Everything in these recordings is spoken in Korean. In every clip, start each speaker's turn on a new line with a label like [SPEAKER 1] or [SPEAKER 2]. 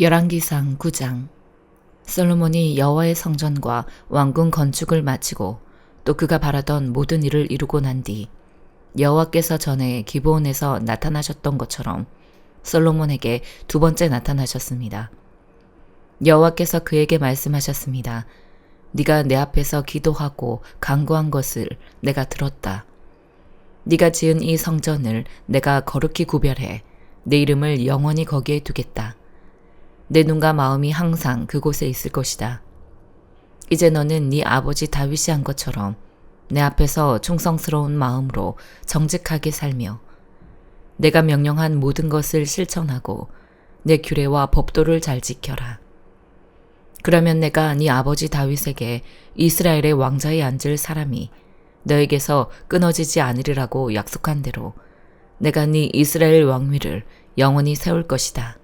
[SPEAKER 1] 열왕기상 9장. 솔로몬이 여호와의 성전과 왕궁 건축을 마치고 또 그가 바라던 모든 일을 이루고 난 뒤 여호와께서 전에 기브온에서 나타나셨던 것처럼 솔로몬에게 두 번째 나타나셨습니다. 여호와께서 그에게 말씀하셨습니다. 네가 내 앞에서 기도하고 간구한 것을 내가 들었다. 네가 지은 이 성전을 내가 거룩히 구별해 내 이름을 영원히 거기에 두겠다. 내 눈과 마음이 항상 그곳에 있을 것이다. 이제 너는 네 아버지 다윗이 한 것처럼 내 앞에서 충성스러운 마음으로 정직하게 살며 내가 명령한 모든 것을 실천하고 내 규례와 법도를 잘 지켜라. 그러면 내가 네 아버지 다윗에게 이스라엘의 왕자에 앉을 사람이 너에게서 끊어지지 않으리라고 약속한 대로 내가 네 이스라엘 왕위를 영원히 세울 것이다.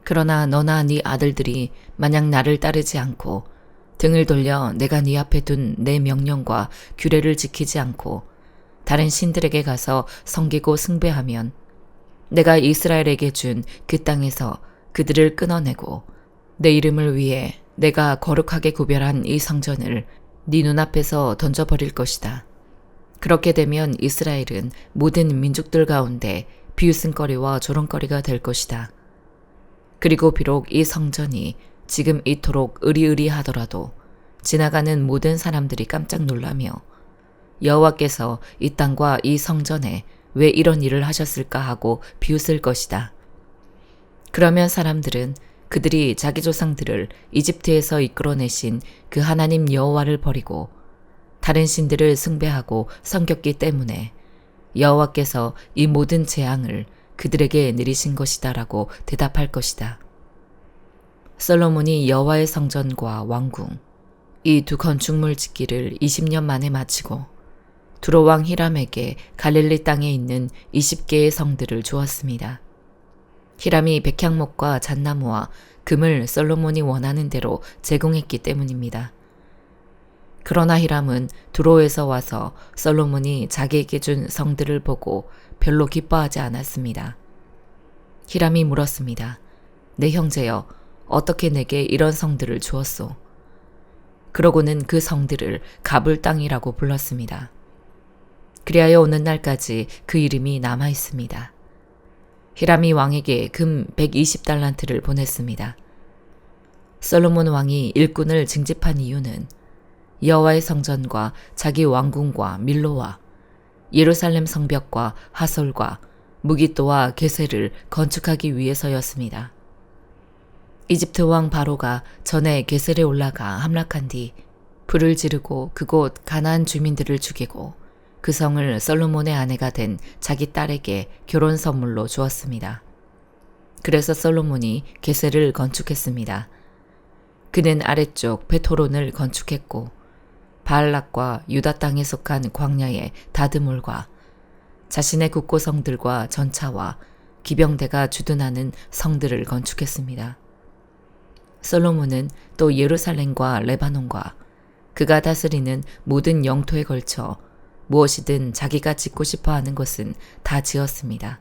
[SPEAKER 1] 그러나 너나 네 아들들이 만약 나를 따르지 않고 등을 돌려 내가 네 앞에 둔 내 명령과 규례를 지키지 않고 다른 신들에게 가서 섬기고 숭배하면 내가 이스라엘에게 준 그 땅에서 그들을 끊어내고 내 이름을 위해 내가 거룩하게 구별한 이 성전을 네 눈앞에서 던져버릴 것이다. 그렇게 되면 이스라엘은 모든 민족들 가운데 비웃음거리와 조롱거리가 될 것이다. 그리고 비록 이 성전이 지금 이토록 으리으리하더라도 지나가는 모든 사람들이 깜짝 놀라며 여호와께서 이 땅과 이 성전에 왜 이런 일을 하셨을까 하고 비웃을 것이다. 그러면 사람들은 그들이 자기 조상들을 이집트에서 이끌어내신 그 하나님 여호와를 버리고 다른 신들을 숭배하고 섬겼기 때문에 여호와께서 이 모든 재앙을 그들에게 내리신 것이다라고 대답할 것이다. 솔로몬이 여호와의 성전과 왕궁, 이 두 건축물 짓기를 20년 만에 마치고 두로 왕 히람에게 갈릴리 땅에 있는 20개의 성들을 주었습니다. 히람이 백향목과 잣나무와 금을 솔로몬이 원하는 대로 제공했기 때문입니다. 그러나 히람은 두로에서 와서 솔로몬이 자기에게 준 성들을 보고 별로 기뻐하지 않았습니다. 히람이 물었습니다. 내 형제여, 어떻게 내게 이런 성들을 주었소? 그러고는 그 성들을 가불 땅이라고 불렀습니다. 그리하여 오는 날까지 그 이름이 남아 있습니다. 히람이 왕에게 금 120달란트를 보냈습니다. 솔로몬 왕이 일꾼을 징집한 이유는 여호와의 성전과 자기 왕궁과 밀로와 예루살렘 성벽과 하솔과 무기또와 게셀을 건축하기 위해서였습니다. 이집트 왕 바로가 전에 게셀에 올라가 함락한 뒤 불을 지르고 그곳 가나안 주민들을 죽이고 그 성을 솔로몬의 아내가 된 자기 딸에게 결혼 선물로 주었습니다. 그래서 솔로몬이 게셀을 건축했습니다. 그는 아래쪽 베토론을 건축했고 바알락과 유다 땅에 속한 광야의 다드몰과 자신의 국고성들과 전차와 기병대가 주둔하는 성들을 건축했습니다. 솔로몬은 또 예루살렘과 레바논과 그가 다스리는 모든 영토에 걸쳐 무엇이든 자기가 짓고 싶어 하는 것은 다 지었습니다.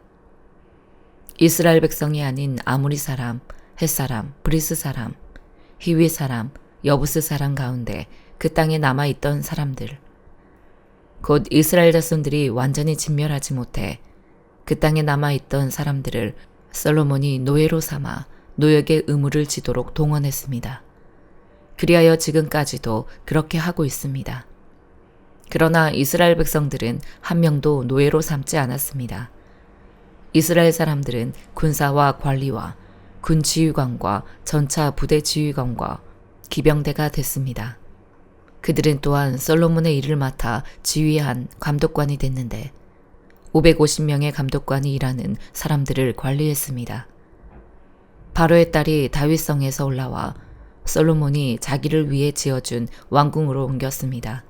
[SPEAKER 1] 이스라엘 백성이 아닌 아모리 사람, 헷 사람, 브리스 사람, 히위 사람, 여부스 사람 가운데 그 땅에 남아있던 사람들, 곧 이스라엘 자손들이 완전히 진멸하지 못해 그 땅에 남아있던 사람들을 솔로몬이 노예로 삼아 노역의 의무를 지도록 동원했습니다. 그리하여 지금까지도 그렇게 하고 있습니다. 그러나 이스라엘 백성들은 한 명도 노예로 삼지 않았습니다. 이스라엘 사람들은 군사와 관리와 군 지휘관과 전차 부대 지휘관과 기병대가 됐습니다. 그들은 또한 솔로몬의 일을 맡아 지휘한 감독관이 됐는데 550명의 감독관이 일하는 사람들을 관리했습니다. 바로의 딸이 다윗성에서 올라와 솔로몬이 자기를 위해 지어준 왕궁으로 옮겼습니다.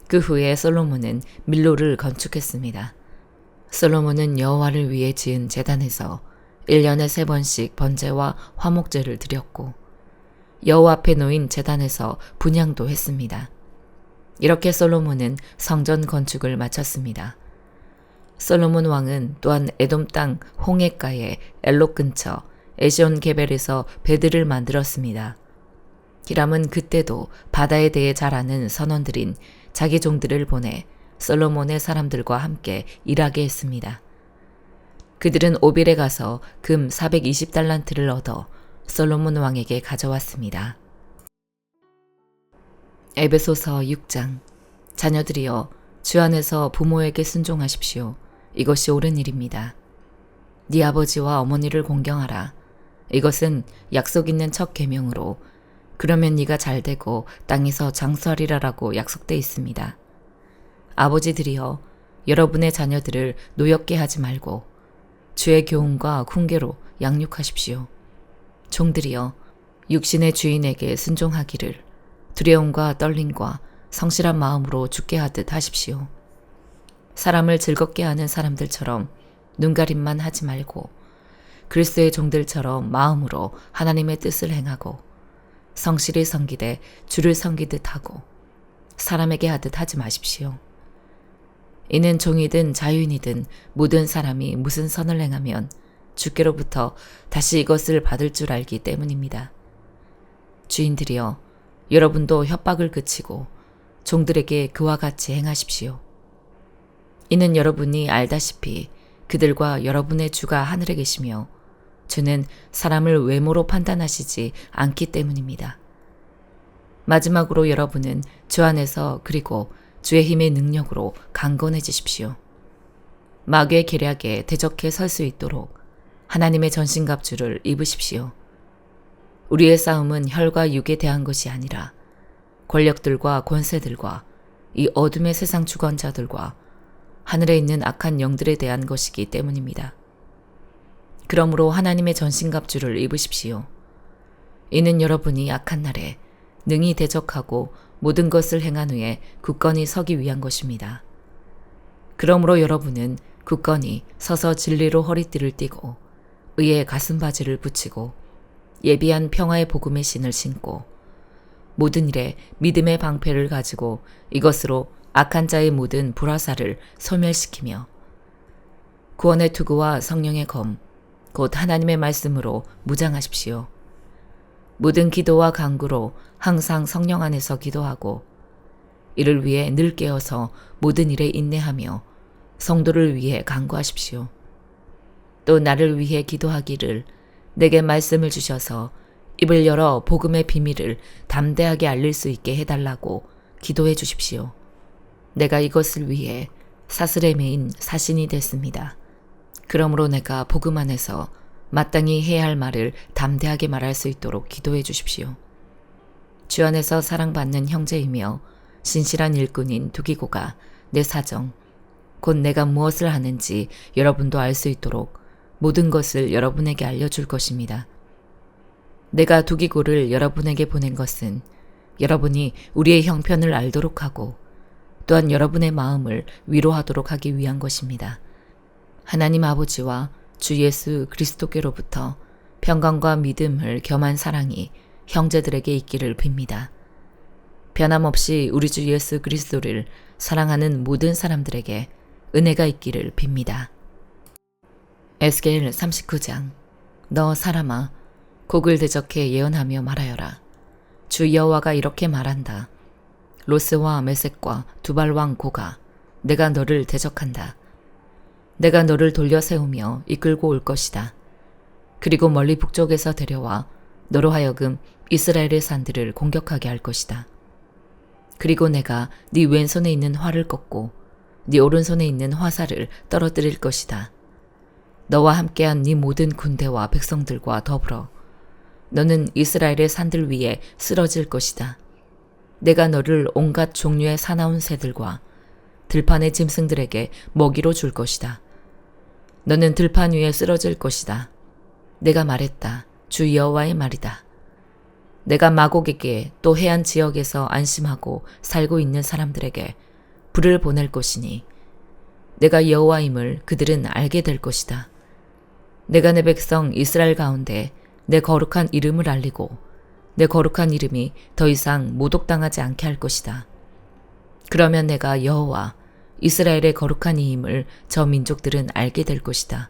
[SPEAKER 1] 그 후에 솔로몬은 밀로를 건축했습니다. 솔로몬은 여호와를 위해 지은 제단에서 1년에 3번씩 번제와 화목제를 드렸고 여호와 앞에 놓인 제단에서 분향도 했습니다. 이렇게 솔로몬은 성전 건축을 마쳤습니다. 솔로몬 왕은 또한 에돔 땅 홍해가의 엘롯 근처 에시온 게벨에서 배들을 만들었습니다. 히람은 그때도 바다에 대해 잘 아는 선원들인 자기 종들을 보내 솔로몬의 사람들과 함께 일하게 했습니다. 그들은 오빌에 가서 금 420달란트를 얻어 솔로몬 왕에게 가져왔습니다. 에베소서 6장. 자녀들이여, 주 안에서 부모에게 순종하십시오. 이것이 옳은 일입니다. 네 아버지와 어머니를 공경하라. 이것은 약속 있는 첫 계명으로 그러면 네가 잘되고 땅에서 장수하리라라고 약속돼 있습니다. 아버지들이여, 여러분의 자녀들을 노엽게 하지 말고 주의 교훈과 훈계로 양육하십시오. 종들이여, 육신의 주인에게 순종하기를 두려움과 떨림과 성실한 마음으로 죽게 하듯 하십시오. 사람을 즐겁게 하는 사람들처럼 눈가림만 하지 말고 그리스도의 종들처럼 마음으로 하나님의 뜻을 행하고 성실히 섬기되 주를 섬기듯 하고 사람에게 하듯 하지 마십시오. 이는 종이든 자유인이든 모든 사람이 무슨 선을 행하면 주께로부터 다시 이것을 받을 줄 알기 때문입니다. 주인들이여, 여러분도 협박을 그치고 종들에게 그와 같이 행하십시오. 이는 여러분이 알다시피 그들과 여러분의 주가 하늘에 계시며 주는 사람을 외모로 판단하시지 않기 때문입니다. 마지막으로 여러분은 주 안에서 그리고 주의 힘의 능력으로 강건해지십시오. 마귀의 계략에 대적해 설 수 있도록 하나님의 전신갑주를 입으십시오. 우리의 싸움은 혈과 육에 대한 것이 아니라 권력들과 권세들과 이 어둠의 세상 주관자들과 하늘에 있는 악한 영들에 대한 것이기 때문입니다. 그러므로 하나님의 전신갑주를 입으십시오. 이는 여러분이 악한 날에 능히 대적하고 모든 것을 행한 후에 굳건히 서기 위한 것입니다. 그러므로 여러분은 굳건히 서서 진리로 허리띠를 띠고 의의 가슴바지를 붙이고 예비한 평화의 복음의 신을 신고 모든 일에 믿음의 방패를 가지고 이것으로 악한 자의 모든 불화살을 소멸시키며 구원의 투구와 성령의 검, 곧 하나님의 말씀으로 무장하십시오. 모든 기도와 간구로 항상 성령 안에서 기도하고 이를 위해 늘 깨어서 모든 일에 인내하며 성도를 위해 간구하십시오. 또 나를 위해 기도하기를 내게 말씀을 주셔서 입을 열어 복음의 비밀을 담대하게 알릴 수 있게 해달라고 기도해 주십시오. 내가 이것을 위해 사슬에 매인 사신이 됐습니다. 그러므로 내가 복음 안에서 마땅히 해야 할 말을 담대하게 말할 수 있도록 기도해 주십시오. 주 안에서 사랑받는 형제이며 신실한 일꾼인 두기고가 내 사정, 곧 내가 무엇을 하는지 여러분도 알 수 있도록 모든 것을 여러분에게 알려줄 것입니다. 내가 두기고를 여러분에게 보낸 것은 여러분이 우리의 형편을 알도록 하고 또한 여러분의 마음을 위로하도록 하기 위한 것입니다. 하나님 아버지와 주 예수 그리스도께로부터 평강과 믿음을 겸한 사랑이 형제들에게 있기를 빕니다. 변함없이 우리 주 예수 그리스도를 사랑하는 모든 사람들에게 은혜가 있기를 빕니다. 에스겔 39장. 너 사람아, 곡을 대적해 예언하며 말하여라. 주 여호와가 이렇게 말한다. 로스와 메섹과 두발왕 고가, 내가 너를 대적한다. 내가 너를 돌려 세우며 이끌고 올 것이다. 그리고 멀리 북쪽에서 데려와 너로 하여금 이스라엘의 산들을 공격하게 할 것이다. 그리고 내가 네 왼손에 있는 활을 꺾고 네 오른손에 있는 화살을 떨어뜨릴 것이다. 너와 함께한 네 모든 군대와 백성들과 더불어 너는 이스라엘의 산들 위에 쓰러질 것이다. 내가 너를 온갖 종류의 사나운 새들과 들판의 짐승들에게 먹이로 줄 것이다. 너는 들판 위에 쓰러질 것이다. 내가 말했다. 주 여호와의 말이다. 내가 마곡에게 또 해안 지역에서 안심하고 살고 있는 사람들에게 불을 보낼 것이니 내가 여호와임을 그들은 알게 될 것이다. 내가 내 백성 이스라엘 가운데 내 거룩한 이름을 알리고 내 거룩한 이름이 더 이상 모독당하지 않게 할 것이다. 그러면 내가 여호와 이스라엘의 거룩한 이임을 저 민족들은 알게 될 것이다.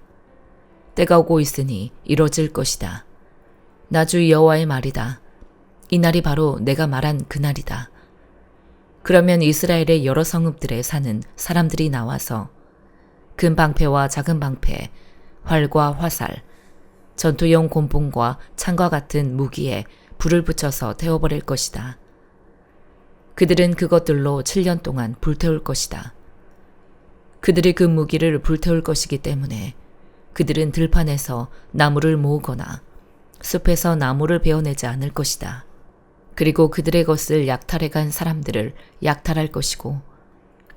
[SPEAKER 1] 때가 오고 있으니 이뤄질 것이다. 나 주 여호와의 말이다. 이 날이 바로 내가 말한 그날이다. 그러면 이스라엘의 여러 성읍들에 사는 사람들이 나와서 큰 방패와 작은 방패, 활과 화살, 전투용 곤봉과 창과 같은 무기에 불을 붙여서 태워버릴 것이다. 그들은 그것들로 7년 동안 불태울 것이다. 그들이 그 무기를 불태울 것이기 때문에 그들은 들판에서 나무를 모으거나 숲에서 나무를 베어내지 않을 것이다. 그리고 그들의 것을 약탈해간 사람들을 약탈할 것이고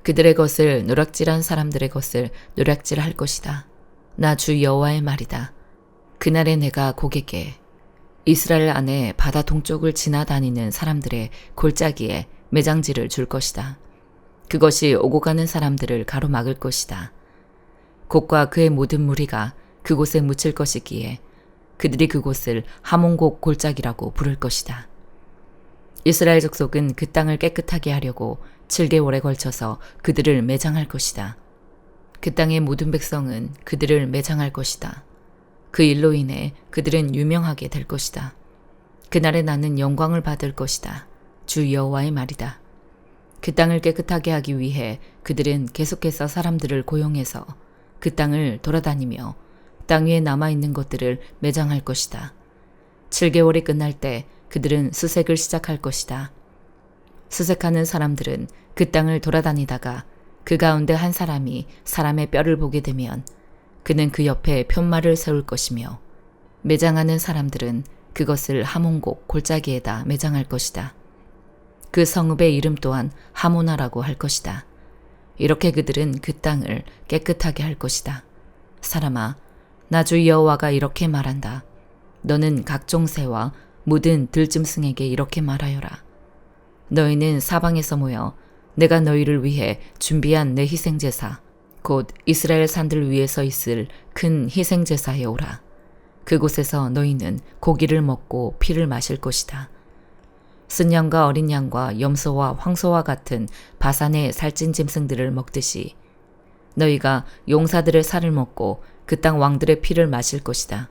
[SPEAKER 1] 그들의 것을 노략질한 사람들의 것을 노략질할 것이다. 나 주 여호와의 말이다. 그날에 내가 곡에게 이스라엘 안에 바다 동쪽을 지나다니는 사람들의 골짜기에 매장지를 줄 것이다. 그것이 오고 가는 사람들을 가로막을 것이다. 곡과 그의 모든 무리가 그곳에 묻힐 것이기에 그들이 그곳을 하몬곡 골짜기라고 부를 것이다. 이스라엘 족속은 그 땅을 깨끗하게 하려고 7개월에 걸쳐서 그들을 매장할 것이다. 그 땅의 모든 백성은 그들을 매장할 것이다. 그 일로 인해 그들은 유명하게 될 것이다. 그날에 나는 영광을 받을 것이다. 주 여호와의 말이다. 그 땅을 깨끗하게 하기 위해 그들은 계속해서 사람들을 고용해서 그 땅을 돌아다니며 땅 위에 남아있는 것들을 매장할 것이다. 7개월이 끝날 때 그들은 수색을 시작할 것이다. 수색하는 사람들은 그 땅을 돌아다니다가 그 가운데 한 사람이 사람의 뼈를 보게 되면 그는 그 옆에 편말을 세울 것이며 매장하는 사람들은 그것을 하몬곡 골짜기에다 매장할 것이다. 그 성읍의 이름 또한 하모나라고 할 것이다. 이렇게 그들은 그 땅을 깨끗하게 할 것이다. 사람아, 나 주 여호와가 이렇게 말한다. 너는 각종 새와 모든 들짐승에게 이렇게 말하여라. 너희는 사방에서 모여 내가 너희를 위해 준비한 내 희생제사, 곧 이스라엘 산들 위에서 있을 큰 희생제사에 오라. 그곳에서 너희는 고기를 먹고 피를 마실 것이다. 순양과 어린 양과 염소와 황소와 같은 바산의 살찐 짐승들을 먹듯이 너희가 용사들의 살을 먹고 그 땅 왕들의 피를 마실 것이다.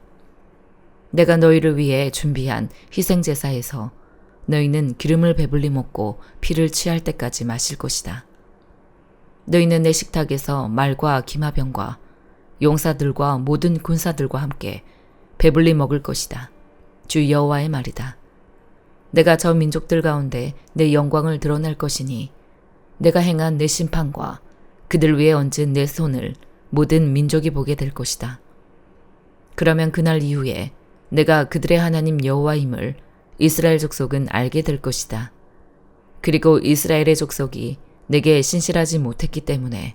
[SPEAKER 1] 내가 너희를 위해 준비한 희생제사에서 너희는 기름을 배불리 먹고 피를 취할 때까지 마실 것이다. 너희는 내 식탁에서 말과 기마병과 용사들과 모든 군사들과 함께 배불리 먹을 것이다. 주 여호와의 말이다. 내가 저 민족들 가운데 내 영광을 드러낼 것이니 내가 행한 내 심판과 그들 위에 얹은 내 손을 모든 민족이 보게 될 것이다. 그러면 그날 이후에 내가 그들의 하나님 여호와임을 이스라엘 족속은 알게 될 것이다. 그리고 이스라엘의 족속이 내게 신실하지 못했기 때문에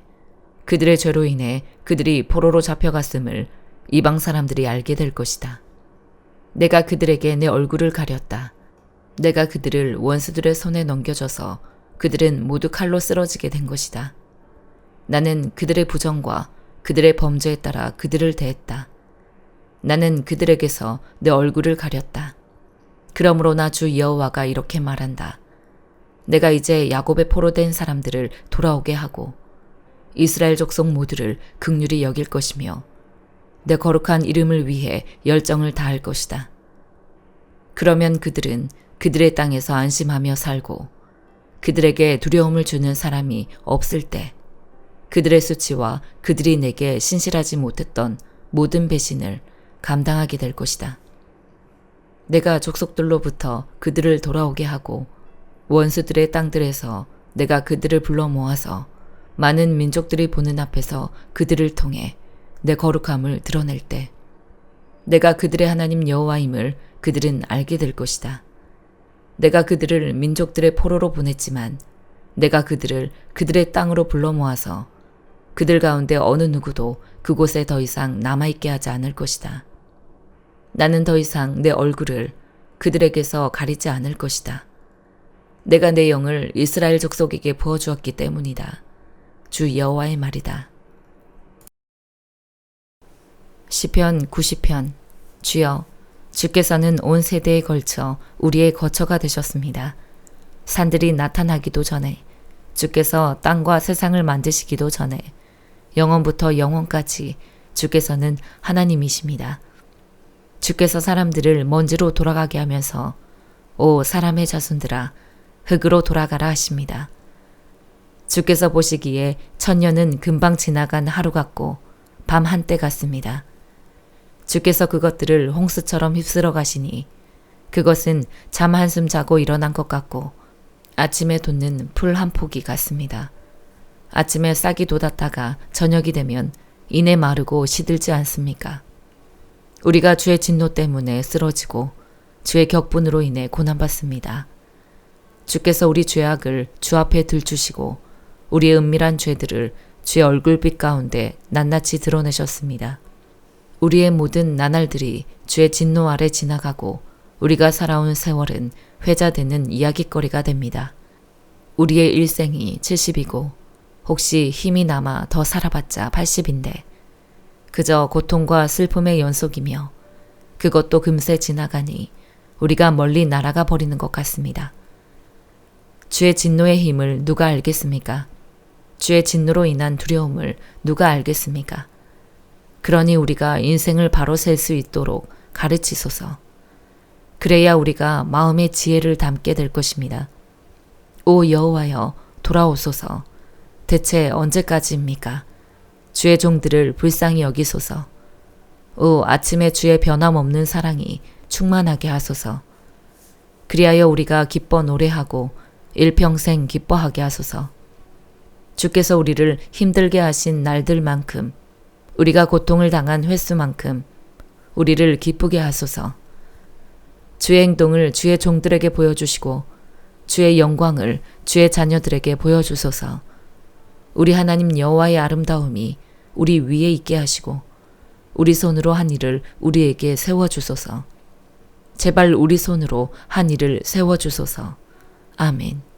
[SPEAKER 1] 그들의 죄로 인해 그들이 포로로 잡혀갔음을 이방 사람들이 알게 될 것이다. 내가 그들에게 내 얼굴을 가렸다. 내가 그들을 원수들의 손에 넘겨줘서 그들은 모두 칼로 쓰러지게 된 것이다. 나는 그들의 부정과 그들의 범죄에 따라 그들을 대했다. 나는 그들에게서 내 얼굴을 가렸다. 그러므로 나 주 여호와가 이렇게 말한다. 내가 이제 야곱의 포로된 사람들을 돌아오게 하고 이스라엘 족속 모두를 긍휼히 여길 것이며 내 거룩한 이름을 위해 열정을 다할 것이다. 그러면 그들은 그들의 땅에서 안심하며 살고 그들에게 두려움을 주는 사람이 없을 때 그들의 수치와 그들이 내게 신실하지 못했던 모든 배신을 감당하게 될 것이다. 내가 족속들로부터 그들을 돌아오게 하고 원수들의 땅들에서 내가 그들을 불러 모아서 많은 민족들이 보는 앞에서 그들을 통해 내 거룩함을 드러낼 때 내가 그들의 하나님 여호와임을 그들은 알게 될 것이다. 내가 그들을 민족들의 포로로 보냈지만 내가 그들을 그들의 땅으로 불러 모아서 그들 가운데 어느 누구도 그곳에 더 이상 남아있게 하지 않을 것이다. 나는 더 이상 내 얼굴을 그들에게서 가리지 않을 것이다. 내가 내 영을 이스라엘 족속에게 부어주었기 때문이다. 주 여호와의 말이다. 시편 90편. 주여, 주께서는 온 세대에 걸쳐 우리의 거처가 되셨습니다. 산들이 나타나기도 전에, 주께서 땅과 세상을 만드시기도 전에, 영원부터 영원까지 주께서는 하나님이십니다. 주께서 사람들을 먼지로 돌아가게 하면서 오 사람의 자손들아 흙으로 돌아가라 하십니다. 주께서 보시기에 천년은 금방 지나간 하루 같고 밤 한때 같습니다. 주께서 그것들을 홍수처럼 휩쓸어 가시니 그것은 잠 한숨 자고 일어난 것 같고 아침에 돋는 풀 한 포기 같습니다. 아침에 싹이 돋았다가 저녁이 되면 이내 마르고 시들지 않습니까? 우리가 주의 진노 때문에 쓰러지고 주의 격분으로 인해 고난받습니다. 주께서 우리 죄악을 주 앞에 들추시고 우리의 은밀한 죄들을 주의 얼굴빛 가운데 낱낱이 드러내셨습니다. 우리의 모든 나날들이 주의 진노 아래 지나가고 우리가 살아온 세월은 회자되는 이야깃거리가 됩니다. 우리의 일생이 70이고 혹시 힘이 남아 더 살아봤자 80인데 그저 고통과 슬픔의 연속이며 그것도 금세 지나가니 우리가 멀리 날아가 버리는 것 같습니다. 주의 진노의 힘을 누가 알겠습니까? 주의 진노로 인한 두려움을 누가 알겠습니까? 그러니 우리가 인생을 바로 셀 수 있도록 가르치소서. 그래야 우리가 마음의 지혜를 담게 될 것입니다. 오 여호와여 돌아오소서. 대체 언제까지입니까? 주의 종들을 불쌍히 여기소서. 오 아침에 주의 변함없는 사랑이 충만하게 하소서. 그리하여 우리가 기뻐 노래하고 일평생 기뻐하게 하소서. 주께서 우리를 힘들게 하신 날들만큼 우리가 고통을 당한 횟수만큼 우리를 기쁘게 하소서. 주의 행동을 주의 종들에게 보여주시고 주의 영광을 주의 자녀들에게 보여주소서. 우리 하나님 여호와의 아름다움이 우리 위에 있게 하시고 우리 손으로 한 일을 우리에게 세워주소서. 제발 우리 손으로 한 일을 세워주소서. 아멘.